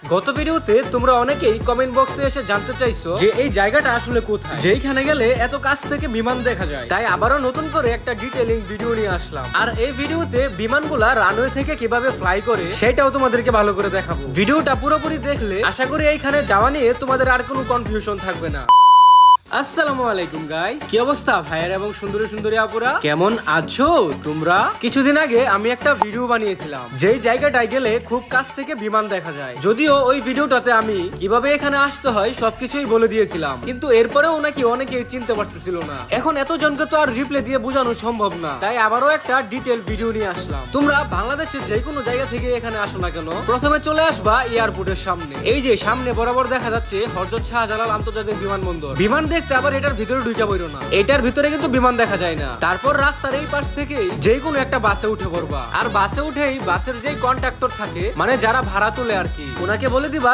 গত ভিডিওতে তোমরা অনেকেই কমেন্ট বক্সে এসে জানতে চাইছো যে এই জায়গাটা আসলে কোথায়, যেইখানে গেলে এত কাছ থেকে বিমান দেখা যায়। তাই আবারও নতুন করে একটা ডিটেইলিং ভিডিও নিয়ে আসলাম। আর এই ভিডিওতে বিমানগুলা রানওয়ে থেকে কিভাবে ফ্লাই করে সেটাও তোমাদেরকে ভালো করে দেখাবো। ভিডিওটা পুরোপুরি দেখলে আশা করি এইখানে যাওয়া নিয়ে তোমাদের আর কোনো কনফিউশন থাকবে না। আসসালামু আলাইকুম গাইস, কি অবস্থা ভাইয়ের এবং সুন্দরী সুন্দরী আপুরা, কেমন আছো তোমরা? কিছুদিন আগে আমি একটা ভিডিও বানিয়েছিলাম যেই জায়গাটায় গেলে খুব কাছ থেকে বিমান দেখা যায়। যদিও ওই ভিডিওটাতে আমি কিভাবে এখানে আসতে হয় সবকিছুই বলে দিয়েছিলাম, কিন্তু এরপরেও নাকি অনেকেই চিনতে পারতেছিল না। এখন এতজনকে তো আর রিপ্লে দিয়ে বোঝানো সম্ভব না, তাই আবারও একটা ডিটেল ভিডিও নিয়ে আসলাম। তোমরা বাংলাদেশের যে কোনো জায়গা থেকে এখানে আসো না কেন, প্রথমে চলে আসবা এয়ারপোর্টের সামনে। এই যে সামনে বরাবর দেখা যাচ্ছে হযরত শাহজালাল আন্তর্জাতিক বিমানবন্দর। বিমান দেখতে আবার এটার ভিতরে ঢুকে পড়ো না, এটার ভিতরে কিন্তু বিমান দেখা যায় না। তারপর রাস্তার এই পাশ থেকেই যে কোনো একটা বাসে উঠে পড়বা, আর বাসে উঠেই বাসের যেই কন্ট্রাক্টর থাকে, মানে যারা ভাড়া তোলে আর কি, ওনাকে বলে দিবা